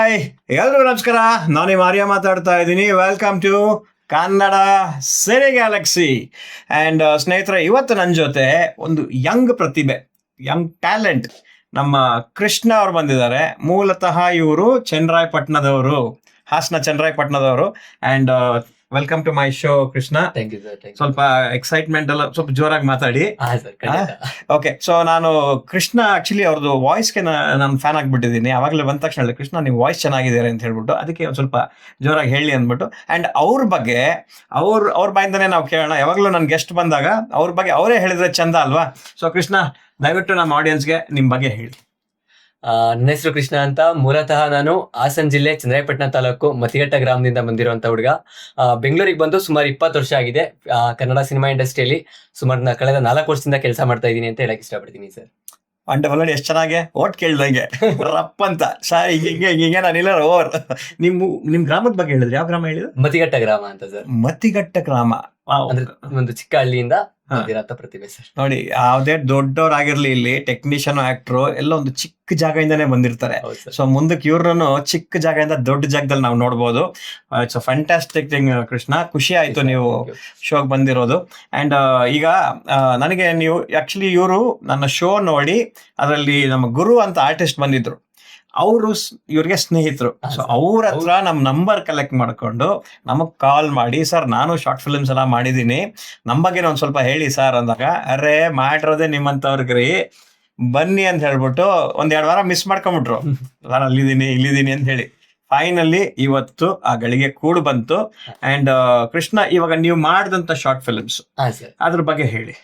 Hi ಎಲ್ರಿಗೂ ನಮಸ್ಕಾರ. ನಾನು ನಿಮ್ಮ ಆರ್ಯ ಮಾತಾಡ್ತಾ ಇದ್ದೀನಿ. Welcome to Kannada cine galaxy. And ಸ್ನೇಹಿತರೆ, ಇವತ್ತು ನನ್ನ ಜೊತೆ ಒಂದು ಯಂಗ್ ಪ್ರತಿಭೆ, ಯಂಗ್ ಟ್ಯಾಲೆಂಟ್, ನಮ್ಮ ಕೃಷ್ಣ ಅವ್ರು ಬಂದಿದ್ದಾರೆ. ಮೂಲತಃ ಇವರು ಚನ್ನರಾಯಪಟ್ಟಣದವರು, ಹಾಸನ ಚನ್ನರಾಯಪಟ್ಟಣದವರು. And welcome to my show Krishna. Thank you sir. ಸ್ವಲ್ಪ ಎಕ್ಸೈಟ್ಮೆಂಟ್ ಎಲ್ಲ ಸ್ವಲ್ಪ ಜೋರಾಗಿ ಮಾತಾಡಿ. ಸರ್ ಓಕೆ, ಸೊ ನಾನು ಕೃಷ್ಣ ಆಕ್ಚುಲಿ ಅವ್ರದ್ದು ವಾಯ್ಸ್ಗೆ ನಾನು ಫ್ಯಾನ್ ಆಗಿಬಿಟ್ಟಿದ್ದೀನಿ. ಅವಾಗಲೇ ಬಂದ ತಕ್ಷಣ ಹೇಳಿದೆ, ಕೃಷ್ಣ ನೀವು ವಾಯ್ಸ್ ಚೆನ್ನಾಗಿದ್ದಾರೆ ಅಂತ ಹೇಳ್ಬಿಟ್ಟು, ಅದಕ್ಕೆ ಒಂದು ಸ್ವಲ್ಪ ಜೋರಾಗಿ ಹೇಳಿ ಅಂದ್ಬಿಟ್ಟು. ಆ್ಯಂಡ್ ಅವ್ರ ಬಗ್ಗೆ ಅವ್ರ ಬಾಯಿಂದನೇ ನಾವು ಕೇಳೋಣ. ಯಾವಾಗಲೂ ನನ್ನ ಗೆಸ್ಟ್ ಬಂದಾಗ ಅವ್ರ ಬಗ್ಗೆ ಅವರೇ ಹೇಳಿದ್ರೆ ಚಂದ ಅಲ್ವಾ? ಸೊ ಕೃಷ್ಣ, ದಯವಿಟ್ಟು ನಮ್ಮ ಆಡಿಯನ್ಸ್ಗೆ ನಿಮ್ಮ ಬಗ್ಗೆ ಹೇಳಿ. ನನ್ನ ಹೆಸರು ಕೃಷ್ಣ ಅಂತ. ಮೂಲತಃ ನಾನು ಹಾಸನ ಜಿಲ್ಲೆ ಚನ್ನರಾಯಪಟ್ಟಣ ತಾಲೂಕು ಮತಿಘಟ್ಟ ಗ್ರಾಮದಿಂದ ಬಂದಿರುವಂತ ಹುಡುಗ. ಬೆಂಗಳೂರಿಗೆ ಬಂದು ಸುಮಾರು 20 ವರ್ಷ ಆಗಿದೆ. ಕನ್ನಡ ಸಿನಿಮಾ ಇಂಡಸ್ಟ್ರಿಯಲ್ಲಿ ಸುಮಾರು ಕಳೆದ 4 ವರ್ಷದಿಂದ ಕೆಲಸ ಮಾಡ್ತಾ ಇದ್ದೀನಿ ಅಂತ ಹೇಳಕ್ ಇಷ್ಟಪಡ್ತೀನಿ ಸರ್. ವಂಡರ್ಫುಲ್. ನೋಡಿ ಎಷ್ಟು ಚೆನ್ನಾಗೆ ಓಟ್ ಕೇಳ್ದಂಗೆ ರಪ್ ಅಂತ ಸರ್. ಹಿಂಗೆ ನಾನಿಲ್ಲ ಓವರ್. ನಿಮ್ ಗ್ರಾಮದ ಬಗ್ಗೆ ಹೇಳಿದ್ರಿ, ಯಾವ ಗ್ರಾಮ ಹೇಳಿದ್ರು? ಮತಿಘಟ್ಟ ಗ್ರಾಮ ಅಂತ ಸರ್. ಮತಿಘಟ್ಟ ಗ್ರಾಮ ಅಂದ್ರೆ ಒಂದು ಚಿಕ್ಕ ಹಳ್ಳಿಯಿಂದ ಬಂದಿರತ್ತ ಪ್ರತಿಭೆ ಸರ್. ನೋಡಿ, ಯಾವುದೇ ದೊಡ್ಡವರಾಗಿರ್ಲಿ, ಇಲ್ಲಿ ಟೆಕ್ನಿಷಿಯನ್, ಆಕ್ಟ್ರು ಎಲ್ಲ ಒಂದು ಚಿಕ್ಕ ಜಾಗದಿಂದಾನೇ ಬಂದಿರ್ತಾರೆ. ಸೊ ಮುಂದಕ್ಕೆ ಇವ್ರನ್ನು ಚಿಕ್ಕ ಜಾಗದಿಂದ ದೊಡ್ಡ ಜಾಗದಲ್ಲಿ ನಾವು ನೋಡ್ಬೋದು. It's a fantastic thing Krishna. ಖುಷಿ ಆಯ್ತು ನೀವು ಶೋಗೆ ಬಂದಿರೋದು. ಅಂಡ್ ಈಗ ನನಗೆ ನೀವು ಆಕ್ಚುಲಿ ಇವರು ನನ್ನ ಶೋ ನೋಡಿ ಅದರಲ್ಲಿ ನಮ್ಮ ಗುರು ಅಂತ ಆರ್ಟಿಸ್ಟ್ ಬಂದಿದ್ರು. ಅವರು ಇವ್ರಿಗೆ ಸ್ನೇಹಿತರು. ಸೊ ಅವ್ರ ಹತ್ರ ನಮ್ ನಂಬರ್ ಕಲೆಕ್ಟ್ ಮಾಡ್ಕೊಂಡು ನಮಗ್ ಕಾಲ್ ಮಾಡಿ, ಸರ್ ನಾನು ಶಾರ್ಟ್ ಫಿಲ್ಮ್ಸ್ ಎಲ್ಲ ಮಾಡಿದೀನಿ, ನಮ್ ಬಗ್ಗೆ ಒಂದ್ ಸ್ವಲ್ಪ ಹೇಳಿ ಸರ್ ಅಂದಾಗ, ಅರೆ ಮಾಡಿರೋದೇ ನಿಮ್ಮಂತವ್ರಿಗ್ರಿ, ಬನ್ನಿ ಅಂತ ಹೇಳ್ಬಿಟ್ಟು 1-2 ವಾರ ಮಿಸ್ ಮಾಡ್ಕೊಂಡ್ಬಿಟ್ರು. ನಾನು ಇಲ್ಲಿದ್ದೀನಿ ಅಂತ ಹೇಳಿ ಫೈನಲಿ ಇವತ್ತು ಆ ಗಳಿಗೆ ಕೂಡು ಬಂತು. ಅಂಡ್ ಕೃಷ್ಣ, ಇವಾಗ ನೀವು ಮಾಡಿದಂತ ಶಾರ್ಟ್ ಫಿಲ್ಮ್ಸ್ ಅದ್ರ ಬಗ್ಗೆ ಹೇಳಿ.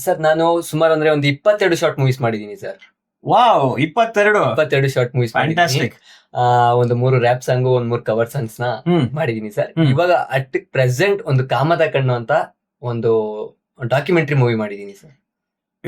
ಸರ್, ನಾನು ಸುಮಾರು ಅಂದ್ರೆ ಒಂದು 22 ಶಾರ್ಟ್ ಮೂವೀಸ್ ಮಾಡಿದೀನಿ ಸರ್. ವಾವ್, 22 ಶಾರ್ಟ್ ಮೂವೀಸ್ ಮಾಡಿದೀನಿ. ಒಂದು 3 ರ್ಯಾಪ್ ಸಾಂಗ್, 3 ಕವರ್ ಸಾಂಗ್ಸ್ ನ ಮಾಡಿದೀನಿ ಸರ್. ಇವಾಗ ಅಟ್ ಪ್ರೆಸೆಂಟ್ ಒಂದು ಕಾಮದ ಕಣ್ಣು ಅಂತ ಒಂದು ಡಾಕ್ಯುಮೆಂಟರಿ ಮೂವಿ ಮಾಡಿದೀನಿ sir.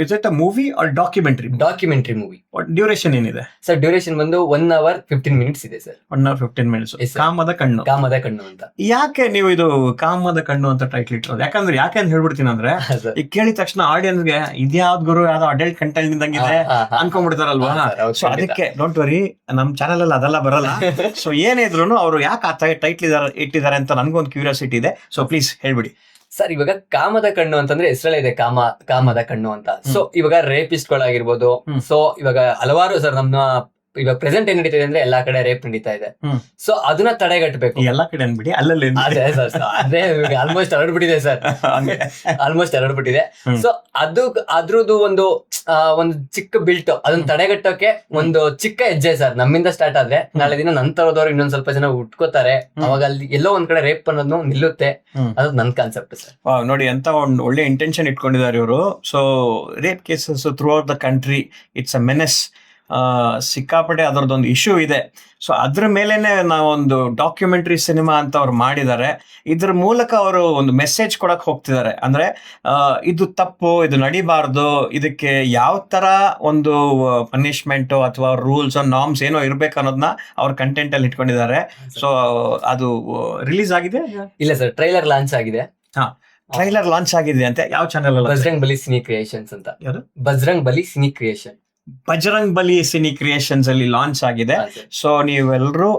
Is it a movie or documentary? Documentary movie. Duration ಏನಿದೆ ಸರ್? ಡ್ಯೂರೇಷನ್ ಬಂದು 1 hour 15 minutes ಇದೆ ಸರ್. 1 hour 15 minutes. ಕಾಮದ ಕಣ್ಣು. ಕಾಮದ ಕಣ್ಣು ಅಂತ ಯಾಕೆ ನೀವು ಇದು ಕಾಮದ ಕಣ್ಣು ಅಂತ ಟೈಟ್ಲ್ ಇಟ್ಟಿರೋದು? ಯಾಕೆ ಅಂತ ಹೇಳ್ಬಿಡ್ತೀನಿ ಅಂದ್ರೆ, ಈಗ ಕೇಳಿದ ತಕ್ಷಣ ಆಡಿಯನ್ಸ್ಗೆ ಇದ್ಯಾವ್ದು ಗುರು, ಯಾವ್ದೋ ಅಡಲ್ಟ್ ಕಂಟೆಂಟ್ ಇದ್ದಂಗಿದೆ ಅನ್ಕೊಂಡ್ಬಿಡ್ತಾರಲ್ವಾ? ಸೊ ಅದಕ್ಕೆ ಡೋಂಟ್ ವರಿ, ನಮ್ ಚಾನಲ್ ಅಲ್ಲಿ ಅದೆಲ್ಲ ಬರಲ್ಲ. ಸೊ ಏನೇ ಇದ್ರು ಅವ್ರು ಯಾಕೆ ಆ ಟೈಟ್ಲ್ ಇಟ್ಟಿದ್ದಾರೆ ಅಂತ ನನ್ಗೊಂದು ಕ್ಯೂರಿಯಾಸಿಟಿ ಇದೆ. ಸೊ ಪ್ಲೀಸ್ ಹೇಳ್ಬಿಡಿ ಸರ್. ಇವಾಗ ಕಾಮದ ಕಣ್ಣು ಅಂತಂದ್ರೆ ಹೆಸರಲ್ಲೇ ಇದೆ, ಕಾಮದ ಕಣ್ಣು ಅಂತ. ಸೊ ಇವಾಗ ರೇಪಿಸ್ಟ್ ಗಳಾಗಿರ್ಬೋದು. ಸೊ ಇವಾಗ ಹಲವಾರು ಸರ್, ನಮ್ಮ ಇವಾಗ ಪ್ರೆಸೆಂಟ್ ಏನ್ ನಡೀತಿದೆ ಅಂದ್ರೆ ಎಲ್ಲಾ ಕಡೆ ರೇಪ್ ನಡೀತಾ ಇದೆ. ಸೊ ಅದನ್ನ ತಡೆಗಟ್ಟಬೇಕು. ಎಲ್ಲಾ ಕಡೆ ಅನ್ಬಿಡಿ, ಅಲ್ಲಲ್ಲಿ ಅದೇ ಆಲ್ಮೋಸ್ಟ್ ಹರಡ್ಬಿಟ್ಟಿದೆ ಸರ್. ಆಲ್ಮೋಸ್ಟ್ ಹರಡ್ಬಿಟ್ಟಿದೆ. ಸೊ ಅದ್ರದ್ದು ಒಂದು ಚಿಕ್ಕ ಬಿಲ್ಟ್, ಅದನ್ನ ತಡೆಗಟ್ಟೋಕೆ ಒಂದು ಚಿಕ್ಕ ಹೆಜ್ಜೆ ಸರ್ ನಮ್ಮಿಂದ ಸ್ಟಾರ್ಟ್ ಆದ್ರೆ, ನಾಳೆ ದಿನ ನಂತರದವ್ರು ಇನ್ನೊಂದ್ ಸ್ವಲ್ಪ ಜನ ಉಟ್ಕೋತಾರೆ. ಅವಾಗ ಅಲ್ಲಿ ಎಲ್ಲೋ ಒಂದ್ ಕಡೆ ರೇಪ್ ಅನ್ನೋದು ನಿಲ್ಲುತ್ತೆ. ಅದು ನನ್ ಕಾನ್ಸೆಪ್ಟ್ ಸರ್. ನೋಡಿ, ಅಂತ ಒಂದು ಒಳ್ಳೆ ಇಂಟೆನ್ಷನ್ ಇಟ್ಕೊಂಡಿದ್ದಾರೆ ಇವರು. So rape cases throughout the country, it's a menace. ಸಿಕ್ಕಾಪಟ್ಟೆ ಅದರದೊಂದು ಇಶ್ಯೂ ಇದೆ. ಸೊ ಅದ್ರ ಮೇಲೆನೆ ನಾವೊಂದು ಡಾಕ್ಯುಮೆಂಟ್ರಿ ಸಿನಿಮಾ ಅಂತ ಅವ್ರು ಮಾಡಿದ್ದಾರೆ. ಇದ್ರ ಮೂಲಕ ಅವರು ಒಂದು ಮೆಸೇಜ್ ಕೊಡಕ್ ಹೋಗ್ತಿದ್ದಾರೆ. ಅಂದ್ರೆ ಇದು ತಪ್ಪು, ಇದು ನಡಿಬಾರ್ದು, ಇದಕ್ಕೆ ಯಾವ ತರ ಒಂದು ಪನಿಷ್ಮೆಂಟ್ ಅಥವಾ ರೂಲ್ಸ್ ನಾರ್ಮ್ಸ್ ಏನೋ ಇರ್ಬೇಕು ಅನ್ನೋದನ್ನ ಅವ್ರ ಕಂಟೆಂಟ್ ಅಲ್ಲಿ ಇಟ್ಕೊಂಡಿದ್ದಾರೆ. ಸೊ ಅದು ರಿಲೀಸ್ ಆಗಿದೆ? ಇಲ್ಲ ಸರ್, ಟ್ರೈಲರ್ ಲಾಂಚ್ ಆಗಿದೆ. ಟ್ರೈಲರ್ ಲಾಂಚ್ ಆಗಿದೆ ಅಂತ ಯಾವ channel? Bajrang Bali cine creations ಅಂತ. ಯಾವುದು? Bajrang Bali cine creation. Bajrang Bali cine creations ಅಲ್ಲಿ ಲಾಂಚ್ ಆಗಿದೆ. ಸೊ ನೀವೆಲ್ಲರೂ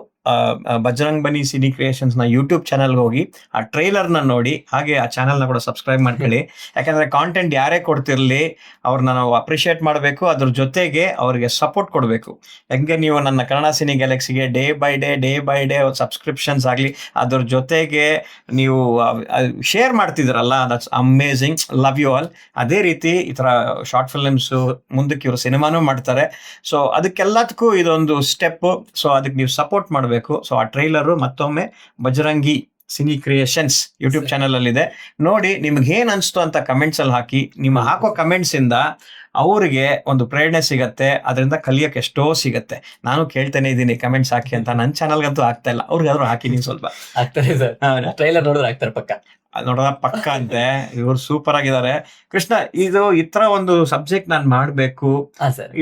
ಬಜರಂಗ್ ಬಲಿ ಸಿನಿ ಕ್ರಿಯೇಷನ್ಸ್ ನ ಯೂಟ್ಯೂಬ್ ಚಾನಲ್ ಹೋಗಿ ಆ ಟ್ರೈಲರ್ ನ ನೋಡಿ, ಹಾಗೆ ಆ ಚಾನಲ್ ನ ಕೂಡ ಸಬ್ಸ್ಕ್ರೈಬ್ ಮಾಡ್ಕೊಳ್ಳಿ. ಯಾಕಂದ್ರೆ ಕಾಂಟೆಂಟ್ ಯಾರೇ ಕೊಡ್ತಿರ್ಲಿ ಅವ್ರನ್ನ ನಾವು ಅಪ್ರಿಶಿಯೇಟ್ ಮಾಡಬೇಕು, ಅದ್ರ ಜೊತೆಗೆ ಅವ್ರಿಗೆ ಸಪೋರ್ಟ್ ಕೊಡಬೇಕು. ಹೆಂಗೆ ನೀವು ನನ್ನ ಕನ್ನಡ ಸಿನಿ ಗ್ಯಾಲಕ್ಸಿಗೆ ಡೇ ಬೈ ಡೇ ಸಬ್ಸ್ಕ್ರಿಪ್ಷನ್ಸ್ ಆಗಲಿ, ಅದ್ರ ಜೊತೆಗೆ ನೀವು ಶೇರ್ ಮಾಡ್ತಿದ್ರಲ್ಲ, that's amazing. Love you all. ಅದೇ ರೀತಿ ಈ ತರ ಶಾರ್ಟ್ ಫಿಲ್ಮ್ಸ್ ಮುಂದಕ್ಕೆ ಇವರು ಸಿನಿಮಾನೂ ಮಾಡ್ತಾರೆ. ಸೊ ಅದಕ್ಕೆಲ್ಲದಕ್ಕೂ ಇದೊಂದು ಸ್ಟೆಪ್. ಸೊ ಅದಕ್ಕೆ ನೀವು ಸಪೋರ್ಟ್ ಮಾಡಬೇಕು. ಸೊ ಆ ಟ್ರೈಲರು ಮತ್ತೊಮ್ಮೆ Bajrangi cine creations YouTube channel ಅಲ್ಲಿ ಇದೆ. ನೋಡಿ, ನಿಮ್ಗೆ ಏನ್ ಅನ್ಸ್ತು ಅಂತ ಕಮೆಂಟ್ಸ್ ಅಲ್ಲಿ ಹಾಕಿ. ನಿಮ್ಮ ಹಾಕೋ ಕಮೆಂಟ್ಸ್ ಇಂದ ಅವ್ರಿಗೆ ಒಂದು ಪ್ರೇರಣೆ ಸಿಗತ್ತೆ, ಅದರಿಂದ ಕಲಿಯಕ್ಕೆ ಎಷ್ಟೋ ಸಿಗತ್ತೆ. ನಾನು ಕೇಳ್ತೇನೆ ಇದ್ದೀನಿ ಕಮೆಂಟ್ಸ್ ಹಾಕಿ ಅಂತ. ನನ್ನ ಚಾನಲ್ಗಂತೂ ಆಗ್ತಾ ಇಲ್ಲ, ಅವ್ರಿಗಾದ್ರೂ ಹಾಕಿ. ನೀವು ಸ್ವಲ್ಪ ಆಗ್ತಾರೆ ಸರ್, ಟ್ರೈಲರ್ ನೋಡಿದ್ರೆ ಆಗ್ತಾರೆ ಪಕ್ಕ. ನೋಡೋಣ ಪಕ್ಕ ಅಂತೆ. ಇವರು ಸೂಪರ್ ಆಗಿದ್ದಾರೆ. ಕೃಷ್ಣ, ಇದು ಈ ತರ ಒಂದು ಸಬ್ಜೆಕ್ಟ್ ನಾನು ಮಾಡ್ಬೇಕು,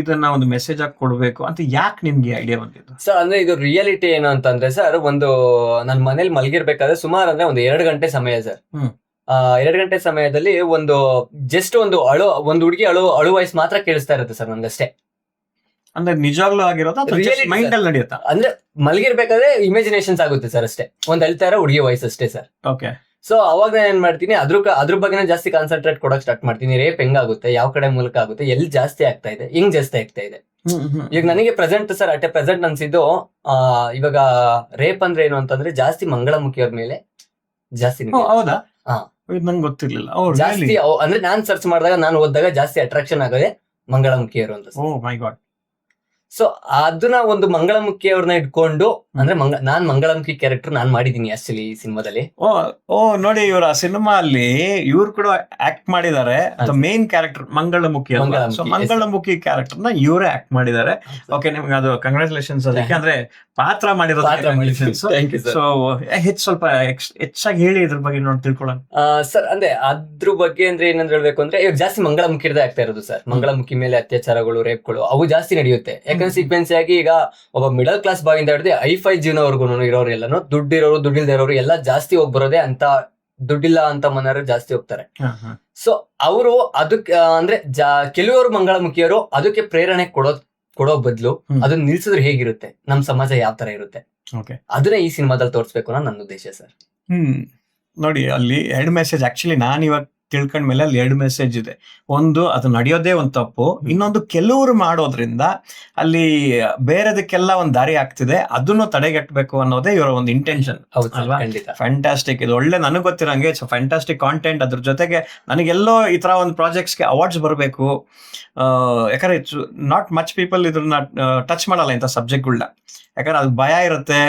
ಇದನ್ನ ಒಂದು ಮೆಸೇಜ್ ಆಗಿ ಕೊಡ್ಬೇಕು ಅಂತ ಯಾಕೆ ನಿಮ್ಗೆ ಐಡಿಯಾ ಬಂದಿದ್ದು? ಸರ್ ಅಂದ್ರೆ ಇದು ರಿಯಾಲಿಟಿ ಏನು ಅಂತಂದ್ರೆ ಸರ್, ಒಂದು ನನ್ ಮನೇಲಿ ಮಲಗಿರ್ಬೇಕಾದ್ರೆ ಸುಮಾರು ಅಂದ್ರೆ ಒಂದು 2 ಗಂಟೆ ಸಮಯ ಸರ್. 2 ಗಂಟೆ ಸಮಯದಲ್ಲಿ ಒಂದು ಜಸ್ಟ್ ಒಂದು ಹುಡುಗಿ ಅಳು ವಾಯ್ಸ್ ಮಾತ್ರ ಕೇಳಿಸ್ತಾ ಇರುತ್ತೆ ಸರ್ ನನ್ಗಷ್ಟೇ. ಅಂದ್ರೆ ನಿಜವಾಗ್ಲೂ ಆಗಿರೋದು Reality, ಮೈಂಡ್ ಅಲ್ಲಿ ನಡೆಯುತ್ತಾ? ಅಂದ್ರೆ ಮಲಗಿರ್ಬೇಕಾದ್ರೆ ಇಮ್ಯಾಜಿನೇಷನ್ಸ್ ಆಗುತ್ತೆ ಸರ್ ಅಷ್ಟೇ, ಒಂದ್ ಅಳ್ತಾ ಇರೋ ಹುಡುಗಿ ವಾಯ್ಸ್ ಅಷ್ಟೇ ಸರ್. ಓಕೆ. ಸೊ ಅವಾಗ ನಾನು ಏನ್ ಮಾಡ್ತೀನಿ, ಅದ್ರ ಬಗ್ಗೆ ಜಾಸ್ತಿ ಕಾನ್ಸಂಟ್ರೇಟ್ ಕೊಡಕ್ ಸ್ಟಾರ್ಟ್ ಮಾಡ್ತೀನಿ. ರೇಪ್ ಹೆಂಗಾಗುತ್ತೆ, ಯಾವ ಕಡೆ ಮೂಲಕ ಆಗುತ್ತೆ, ಎಲ್ಲಿ ಜಾಸ್ತಿ ಆಗ್ತಾ ಇದೆ, ಹೆಂಗ್ ಜಾಸ್ತಿ ಆಗ್ತಾ ಇದೆ. ಈಗ ನನಗೆ ಪ್ರೆಸೆಂಟ್ ಸರ್ ಪ್ರೆಸೆಂಟ್ ಅನ್ಸಿದ್ದು ಇವಾಗ ರೇಪ್ ಅಂದ್ರೆ ಏನು ಅಂತಂದ್ರೆ ಜಾಸ್ತಿ ಮಂಗಳಮುಖಿಯವ್ರ ಮೇಲೆ ಜಾಸ್ತಿ ಹೌದಾ? ಹಾ. ನಂಗೆ ಗೊತ್ತಿರ್ಲಿಲ್ಲ. ಜಾಸ್ತಿ ಅಂದ್ರೆ ನಾನ್ ಸರ್ಚ್ ಮಾಡಿದಾಗ, ನಾನು ಓದಿದಾಗ ಜಾಸ್ತಿ ಅಟ್ರಾಕ್ಷನ್ ಆಗೋದೇ ಮಂಗಳಮುಖಿಯರು ಅಂತ. ಓ ಮೈ ಗಾಡ್. ಸೊ ಅದನ್ನ ಒಂದು ಮಂಗಳಮುಖಿಯವ್ರನ್ನ ಇಟ್ಕೊಂಡು, ಅಂದ್ರೆ ನಾನ್ ಮಂಗಳಮುಖಿ ಕ್ಯಾರೆಕ್ಟರ್ ನಾನ್ ಮಾಡಿದೀನಿ ಆಕ್ಚುಲಿ ಈ ಸಿನಿಮಾದಲ್ಲಿ. ಓ ನೋಡಿ, ಇವರ ಸಿನಿಮಾ ಅಲ್ಲಿ ಇವ್ರು ಕೂಡ ಆಕ್ಟ್ ಮಾಡಿದ್ದಾರೆ. ಮೇನ್ ಕ್ಯಾರೆಕ್ಟರ್ ಮಂಗಳಮುಖಿ ಅಲ್ವಾ? ಸೊ ಮಂಗಳಮುಖಿ ಕ್ಯಾರೆಕ್ಟರ್ ನ ಇವರೇ ಆಕ್ಟ್ ಮಾಡಿದ್ದಾರೆ. ಓಕೆ, ನಿಮ್ಗೆ ಅದು ಕಂಗ್ರಾಚುಲೇಷನ್ಸ್ ಅದಕ್ಕೆ. ಅಂದ್ರೆ ಪಾತ್ರ ಮಾಡಿರೋದು. ಸೊ ಸ್ವಲ್ಪ ಹೆಚ್ಚಾಗಿ ಹೇಳಿ ಇದ್ರ ಬಗ್ಗೆ ನೋಡಿ ತಿಳ್ಕೊಳ್ಳೋಣ ಸರ್. ಅಂದ್ರೆ ಅದ್ರ ಬಗ್ಗೆ ಅಂದ್ರೆ ಏನಂದ್ರೆ ಹೇಳ್ಬೇಕು ಅಂದ್ರೆ, ಇವಾಗ ಜಾಸ್ತಿ ಮಂಗಳಮುಖಿರದೇ ಆಗ್ತಾ ಇರೋದು ಸರ್. ಮಂಗಳಮುಖಿ ಮೇಲೆ ಅತ್ಯಾಚಾರಗಳು, ರೇಪ್ಗಳು ಅವು ಜಾಸ್ತಿ ನಡೆಯುತ್ತೆ. ಯಾಕಂದ್ರೆ ಸೀಕ್ವೆನ್ಸ್ ಆಗಿ ಈಗ ಒಬ್ಬ ಮಿಡಲ್ ಕ್ಲಾಸ್ ಬಾಯಿಂದ ಹಿಡಿದು ಐ-5 ಜೀವನವರೆಗೂ ಇರೋರು ಎಲ್ಲಾನು, ದುಡ್ಡಿರೋರು ದುಡ್ಡಿಲ್ದೇ ಇರೋರು ಎಲ್ಲ ಜಾಸ್ತಿ ಹೋಗಿ ಬರೋದೇ ಅಂತ, ದುಡ್ಡಿಲ್ಲ ಅಂತ ಮನೆಯವರು ಜಾಸ್ತಿ ಹೋಗ್ತಾರೆ. ಸೊ ಅವರು ಅದಕ್ಕೆ ಅಂದ್ರೆ ಕೆಲವರು ಮಂಗಳಮುಖಿಯರು ಅದಕ್ಕೆ ಪ್ರೇರಣೆ ಕೊಡೋ ಬದಲು ಅದನ್ನ ನಿಲ್ಸಿದ್ರೆ ಹೇಗಿರುತ್ತೆ, ನಮ್ ಸಮಾಜ ಯಾವ ತರ ಇರುತ್ತೆ, ಅದನ್ನ ಈ ಸಿನಿಮಾದಲ್ಲಿ ತೋರಿಸ್ಬೇಕು ಅನ್ನೋ ನನ್ನ ಉದ್ದೇಶ ಸರ್. ನೋಡಿ, ಅಲ್ಲಿ 2 ಮೆಸೇಜ್ ಆಕ್ಚುಲಿ ನಾನು ಇವಾಗ ತಿಳ್ಕೊಂಡ್ಮೇಲೆ ಅಲ್ಲಿ 2 ಮೆಸೇಜ್ ಇದೆ. ಒಂದು, ಅದು ನಡೆಯೋದೇ ಒಂದು ತಪ್ಪು. ಇನ್ನೊಂದು, ಕೆಲವರು ಮಾಡೋದ್ರಿಂದ ಅಲ್ಲಿ ಬೇರೆದಕ್ಕೆಲ್ಲ ಒಂದು ದಾರಿ ಆಗ್ತಿದೆ, ಅದನ್ನು ತಡೆಗಟ್ಟಬೇಕು ಅನ್ನೋದೇ ಇವರ ಒಂದು ಇಂಟೆನ್ಷನ್ ಅಲ್ವಾ? ಫ್ಯಾಂಟಾಸ್ಟಿಕ್. ಇದು ಒಳ್ಳೆ, ನನಗೆ ಗೊತ್ತಿರಂಗೆ ಇಟ್ಸ್ ಫ್ಯಾಂಟಾಸ್ಟಿಕ್ ಕಾಂಟೆಂಟ್. ಅದ್ರ ಜೊತೆಗೆ ನನಗೆಲ್ಲೋ ಈ ತರ ಒಂದು ಪ್ರಾಜೆಕ್ಟ್ಸ್ಗೆ ಅವಾರ್ಡ್ಸ್ ಬರಬೇಕು. ಯಾಕಂದ್ರೆ ಇಟ್ಸ್ ನಾಟ್ ಮಚ್ ಪೀಪಲ್ ಇದನ್ನ ಟಚ್ ಮಾಡಲ್ಲ ಇಂಥ ಸಬ್ಜೆಕ್ಟ್ಗಳನ್ನ. ಯಾಕಂದ್ರೆ ಅದು ಭಯ ಇರುತ್ತೆ,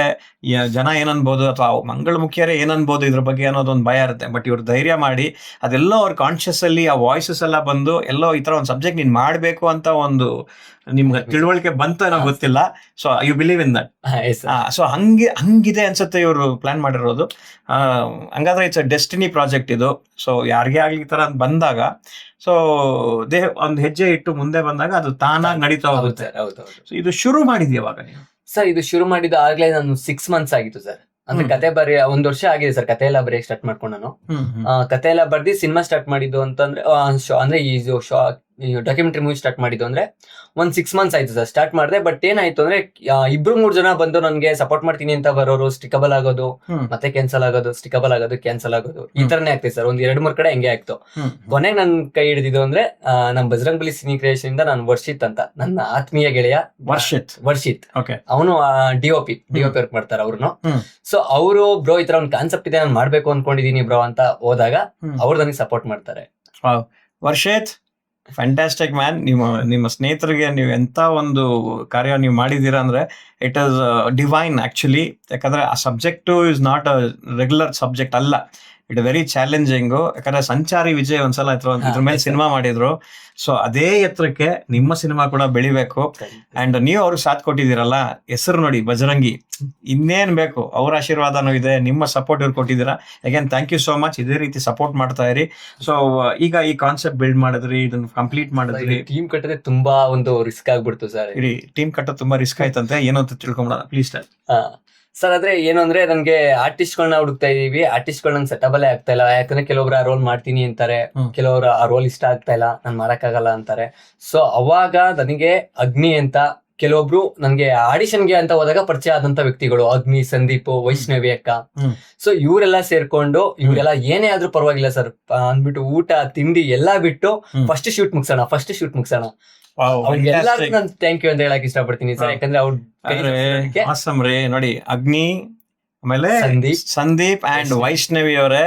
ಜನ ಏನನ್ಬೋದು ಅಥವಾ ಮಂಗಳಮುಖಿಯರೇ ಏನನ್ಬೋದು ಇದ್ರ ಬಗ್ಗೆ ಅನ್ನೋದೊಂದು ಭಯ ಇರುತ್ತೆ. ಬಟ್ ಇವ್ರು ಧೈರ್ಯ ಮಾಡಿ ಅದೆಲ್ಲೋ ಅವ್ರ ಕಾನ್ಶಿಯಸ್ ಅಲ್ಲಿ ಆ ವಾಯ್ಸಸ್ ಎಲ್ಲ ಬಂದು ಎಲ್ಲೋ ಈ ತರ ಒಂದು ಸಬ್ಜೆಕ್ಟ್ ನೀನ್ ಮಾಡ್ಬೇಕು ಅಂತ ಒಂದು ನಿಮ್ಗೆ ತಿಳುವಳಿಕೆ ಬಂತು ಏನೋ ಗೊತ್ತಿಲ್ಲ. So you believe in that. So ಹಂಗಿದೆ ಅನ್ಸುತ್ತೆ ಇವರು ಪ್ಲಾನ್ ಮಾಡಿರೋದು. ಹಂಗಾದ್ರೆ ಇಟ್ಸ್ ಅ ಡೆಸ್ಟಿನಿ ಪ್ರಾಜೆಕ್ಟ್ ಇದು. ಸೊ ಯಾರಿಗೇ ಆಗ್ಲಿ ಈ ತರ ಬಂದಾಗ, ಸೊ ಒಂದು ಹೆಜ್ಜೆ ಇಟ್ಟು ಮುಂದೆ ಬಂದಾಗ ಅದು ತಾನಾಗಿ ನಡೀತಾ ಹೋಗುತ್ತೆ. ಇದು ಶುರು ಮಾಡಿದ್ಯಾ ಇವಾಗ ನೀವು? ಸರ್ ಇದು ಶುರು ಮಾಡಿದ ಆಗ್ಲೇ ನಾನು 6 months ಆಗಿತ್ತು ಸರ್. ಅಂದ್ರೆ ಕತೆ 1 ವರ್ಷ ಆಗಿದೆ ಸರ್. ಕತೆ ಎಲ್ಲ ಬರೆಯಕ್ ಸ್ಟಾರ್ಟ್ ಮಾಡ್ಕೊಂಡು ನಾನು ಕತೆ ಎಲ್ಲ ಬರ್ದಿ ಸಿನಿಮಾ ಸ್ಟಾರ್ಟ್ ಮಾಡಿದ್ದು ಅಂತಂದ್ರೆ, ಅಂದ್ರೆ ಈ ಡಾಕ್ಯುಮೆಂಟರಿ ಮೂವಿ ಸ್ಟಾರ್ಟ್ ಮಾಡಿದ್ದು ಅಂದ್ರೆ 6 months ಆಯ್ತು ಸರ್ ಸ್ಟಾರ್ಟ್ ಮಾಡಿದೆ. ಬಟ್ ಏನಾಯ್ತು ಅಂದ್ರೆ 2-3 ಜನ ಬಂದು ನನ್ಗೆ ಸಪೋರ್ಟ್ ಮಾಡ್ತೀನಿ ಅಂತ ಬರೋರು ಸ್ಟಿಕಬಲ್ ಆಗೋದು, ಮತ್ತೆ ಕ್ಯಾನ್ಸಲ್ ಆಗೋದು, ಸ್ಟಿಕಬಲ್ ಆಗೋದು, ಕ್ಯಾನ್ಸಲ್ ಆಗೋದು, ಈ ತರನೇ ಆಗ್ತದೆ ಸರ್. 2-3 ಕಡೆ ಹೆಂಗೆ ಆಗ್ತು. ಕೊನೆಗೆ ನನ್ ಕೈ ಹಿಡಿದಿದ್ದು ಅಂದ್ರೆ ನಮ್ ಬಜರಂಗಬಲಿ ಸಿನಿ ಕ್ರಿಯೇಷನ್ ಇಂದ ನಾನು ವರ್ಷಿತ್ ಅಂತ, ನನ್ನ ಆತ್ಮೀಯ ಗೆಳೆಯ ವರ್ಷಿತ್. ಅವನು ಡಿಒಪಿ ವರ್ಕ್ ಮಾಡ್ತಾರೆ ಅವ್ರನ್ನು. ಸೊ ಅವರು ಬ್ರೋ ಈ ತರ ಒಂದು ಕಾನ್ಸೆಪ್ಟ್ ಇದೆ, ನಾನು ಮಾಡ್ಬೇಕು ಅನ್ಕೊಂಡಿದೀನಿ ಬ್ರೋ ಅಂತ ಹೋದಾಗ ಅವ್ರು ನನಗೆ ಸಪೋರ್ಟ್ ಮಾಡ್ತಾರೆ. Varshith, fantastic man. ನಿಮ್ಮ ಸ್ನೇಹಿತರಿಗೆ ನೀವು ಎಂತ ಒಂದು ಕಾರ್ಯ ನೀವು ಮಾಡಿದೀರಾ ಅಂದ್ರೆ ಇಟ್ ಇಸ್ ಡಿವೈನ್ ಆಕ್ಚುಲಿ. ಯಾಕಂದ್ರೆ ಆ subject is not a regular subject ಅಲ್ಲ, ಇಟ್ ವೆರಿ ಚಾಲೆಂಜಿಂಗ್. ಯಾಕಂದ್ರೆ ಸಂಚಾರಿ ವಿಜಯ್ ಒಂದ್ಸಲ ಇದ್ರ ಮೇಲೆ ಸಿನಿಮಾ ಮಾಡಿದ್ರು. ಸೊ ಅದೇ ಎತ್ತರಕ್ಕೆ ನಿಮ್ಮ ಸಿನಿಮಾ ಕೂಡ ಬೆಳಿಬೇಕು. ಅಂಡ್ ನೀವು ಅವ್ರಿಗೆ ಸಾಥ್ ಕೊಟ್ಟಿದ್ದೀರಲ್ಲ, ಹೆಸರು ನೋಡಿ ಬಜರಂಗಿ, ಇನ್ನೇನ್ ಬೇಕು. ಅವ್ರ ಆಶೀರ್ವಾದನೂ ಇದೆ, ನಿಮ್ಮ ಸಪೋರ್ಟ್ ಇವ್ರು ಕೊಟ್ಟಿದ್ದೀರಾ. Again thank you so much. ಇದೇ ರೀತಿ ಸಪೋರ್ಟ್ ಮಾಡ್ತಾ ಇರಿ. ಸೊ ಈಗ ಈ ಕಾನ್ಸೆಪ್ಟ್ ಬಿಲ್ಡ್ ಮಾಡಿದ್ರಿ, ಇದನ್ನ ಕಂಪ್ಲೀಟ್ ಮಾಡಿದ್ರಿ. ಟೀಮ್ ಕಟ್ಟದೆ ತುಂಬಾ ಒಂದು ರಿಸ್ಕ್ ಆಗ್ಬಿಡ್ತು ಸರ್. ಇಡೀ ಟೀಮ್ ಕಟ್ಟೋದು ತುಂಬಾ ರಿಸ್ಕ್ ಆಯ್ತಂತೆ, ಏನೋ ಅಂತ ತಿಳ್ಕೊಂಬಿಡ ಪ್ಲೀಸ್ ಸರ್. ಆದ್ರೆ ಏನು ಅಂದ್ರೆ ನನ್ಗೆ ಆರ್ಟಿಸ್ಟ್ಗಳನ್ನ ಹುಡುಕ್ತಾ ಇದೀವಿ. ಆರ್ಟಿಸ್ಟ್ಗಳು ನಂಗೆ ಸೆಟಬಲೇ ಆಗ್ತಾ ಇಲ್ಲ. ಯಾಕಂದ್ರೆ ಕೆಲವೊಬ್ರು ಆ ರೋಲ್ ಮಾಡ್ತೀನಿ ಅಂತಾರೆ, ಕೆಲವರು ಆ ರೋಲ್ ಇಷ್ಟ ಆಗ್ತಾ ಇಲ್ಲ, ನಾನ್ ಮಾಡಕ್ಕಾಗಲ್ಲ ಅಂತಾರೆ. ಸೊ ಅವಾಗ ನನಗೆ ಅಗ್ನಿ ಅಂತ ಕೆಲವೊಬ್ರು ನನ್ಗೆ ಆಡಿಷನ್ಗೆ ಅಂತ ಹೋದಾಗ ಪರಿಚಯ ಆದಂತ ವ್ಯಕ್ತಿಗಳು, ಅಗ್ನಿ, ಸಂದೀಪ್, ವೈಷ್ಣವಿ ಅಕ್ಕ. ಸೊ ಇವರೆಲ್ಲ ಸೇರ್ಕೊಂಡು ಇವರೆಲ್ಲ ಏನೇ ಆದ್ರೂ ಪರವಾಗಿಲ್ಲ ಸರ್ ಅಂದ್ಬಿಟ್ಟು ಊಟ ತಿಂಡಿ ಎಲ್ಲಾ ಬಿಟ್ಟು ಫಸ್ಟ್ ಶೂಟ್ ಮುಗ್ಸೋಣ ಎಲ್ಲರಿಗೂ ನಾನು ಥ್ಯಾಂಕ್ ಯು ಅಂತ ಹೇಳಕ್ ಇಷ್ಟಪಡ್ತೀನಿ ಸರ್. ಯಾಕಂದ್ರೆ ಅವ್ರು ನೋಡಿ, ಅಗ್ನಿ, ಆಮೇಲೆ ಸಂದೀಪ್ ಅಂಡ್ ವೈಷ್ಣವಿ ಅವರೇ,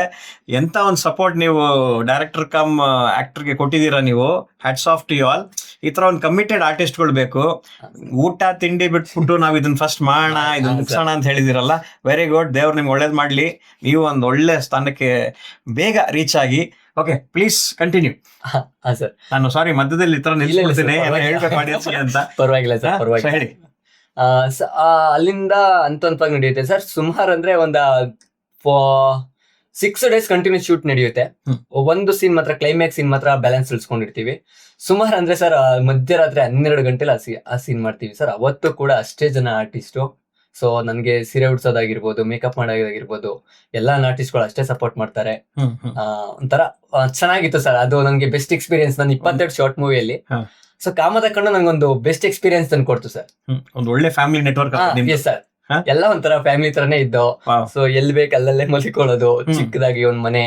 ಎಂತ ಒಂದು ಸಪೋರ್ಟ್ ನೀವು ಡೈರೆಕ್ಟರ್ ಕಮ್ ಆಕ್ಟರ್ಗೆ ಕೊಟ್ಟಿದ್ದೀರಾ ನೀವು. Hats off to you all. ಈ ತರ ಒಂದು ಕಮಿಟೆಡ್ ಆರ್ಟಿಸ್ಟ್ಗಳು ಬೇಕು. ಊಟ ತಿಂಡಿ ಬಿಟ್ಬಿಟ್ಟು ನಾವ್ ಇದನ್ನ ಫಸ್ಟ್ ಮಾಡೋಣ, ಇದನ್ನ ಮುಗಿಸೋಣ ಅಂತ ಹೇಳಿದಿರಲ್ಲ, ವೆರಿ ಗುಡ್. ದೇವ್ರು ನಿಮ್ಗೆ ಒಳ್ಳೇದ್ ಮಾಡ್ಲಿ, ನೀವು ಒಂದು ಒಳ್ಳೆ ಸ್ಥಾನಕ್ಕೆ ಬೇಗ ರೀಚ್ ಆಗಿ. Okay, please continue. ನಾನು ಸಾರಿ ಮಧ್ಯದಲ್ಲಿ ಈ ತರ ನಿಲ್ಸ್ಬಿಡ್ತೀನಿ, ಹೇಳ್ಬೇಕು ಆಡಿಯನ್ಸ್ಗೆ ಅಂತ. ಪರವಾಗಿಲ್ಲ ಸರ್, ಹೇಳಿ. ಅಲ್ಲಿಂದ ಹಂತವಾಗಿ ನಡೆಯುತ್ತೆ ಸರ್. ಸುಮಾರು ಅಂದ್ರೆ ಒಂದ 6 days ಕಂಟಿನ್ಯೂಸ್ ಶೂಟ್ ನಡೆಯುತ್ತೆ. ಒಂದು ಸೀನ್ ಮಾತ್ರ, ಕ್ಲೈಮ್ಯಾಕ್ಸ್ ಸೀನ್ ಮಾತ್ರ ಬ್ಯಾಲೆನ್ಸ್ ಇಳಿಸ್ಕೊಂಡಿರ್ತೀವಿ. ಸುಮಾರು ಅಂದ್ರೆ ಸರ್ ಮಧ್ಯರಾತ್ರಿ 12 ಗಂಟೆಲಿ ಆ ಸೀನ್ ಮಾಡ್ತೀವಿ ಸರ್. ಅವತ್ತು ಕೂಡ ಅಷ್ಟೇ ಜನ ಆರ್ಟಿಸ್ಟು. ಸೊ ನನ್ಗೆ ಸೀರೆ ಉಡ್ಸೋದಾಗಿರ್ಬೋದು, ಮೇಕಪ್ ಮಾಡೋದಾಗಿರ್ಬೋದು, ಎಲ್ಲಾ ಆರ್ಟಿಸ್ಟ್ಗಳು ಅಷ್ಟೇ ಸಪೋರ್ಟ್ ಮಾಡ್ತಾರೆ. ಒಂಥರ ಚೆನ್ನಾಗಿತ್ತು ಸರ್. ಅದು ನನ್ಗೆ ಬೆಸ್ಟ್ ಎಕ್ಸ್ಪೀರಿಯನ್ಸ್. ನಾನು 22 ಶಾರ್ಟ್ ಮೂವಿಯಲ್ಲಿ ಸೊ ಕಾಮದ ಕಣ್ಣು ನಂಗೊಂದು ಬೆಸ್ಟ್ ಎಕ್ಸ್ಪೀರಿಯನ್ಸ್ ತಂದು ಕೊಡ್ತು ಸರ್. ಒಂದು ಒಳ್ಳೆ ಫ್ಯಾಮಿಲಿ ನೆಟ್ವರ್ಕ್. ಎಸ್ ಸರ್, ಎಲ್ಲ ಒಂಥರ ಫ್ಯಾಮಿಲಿ ತರನೇ ಇದ್ದೋ. ಸೊ ಎಲ್ಲಿ ಬೇಕು ಅಲ್ಲಲ್ಲೇ ಮಲಿಕೊಳ್ಳೋದು, ಚಿಕ್ಕದಾಗಿ ಒಂದ್ ಮನೆ,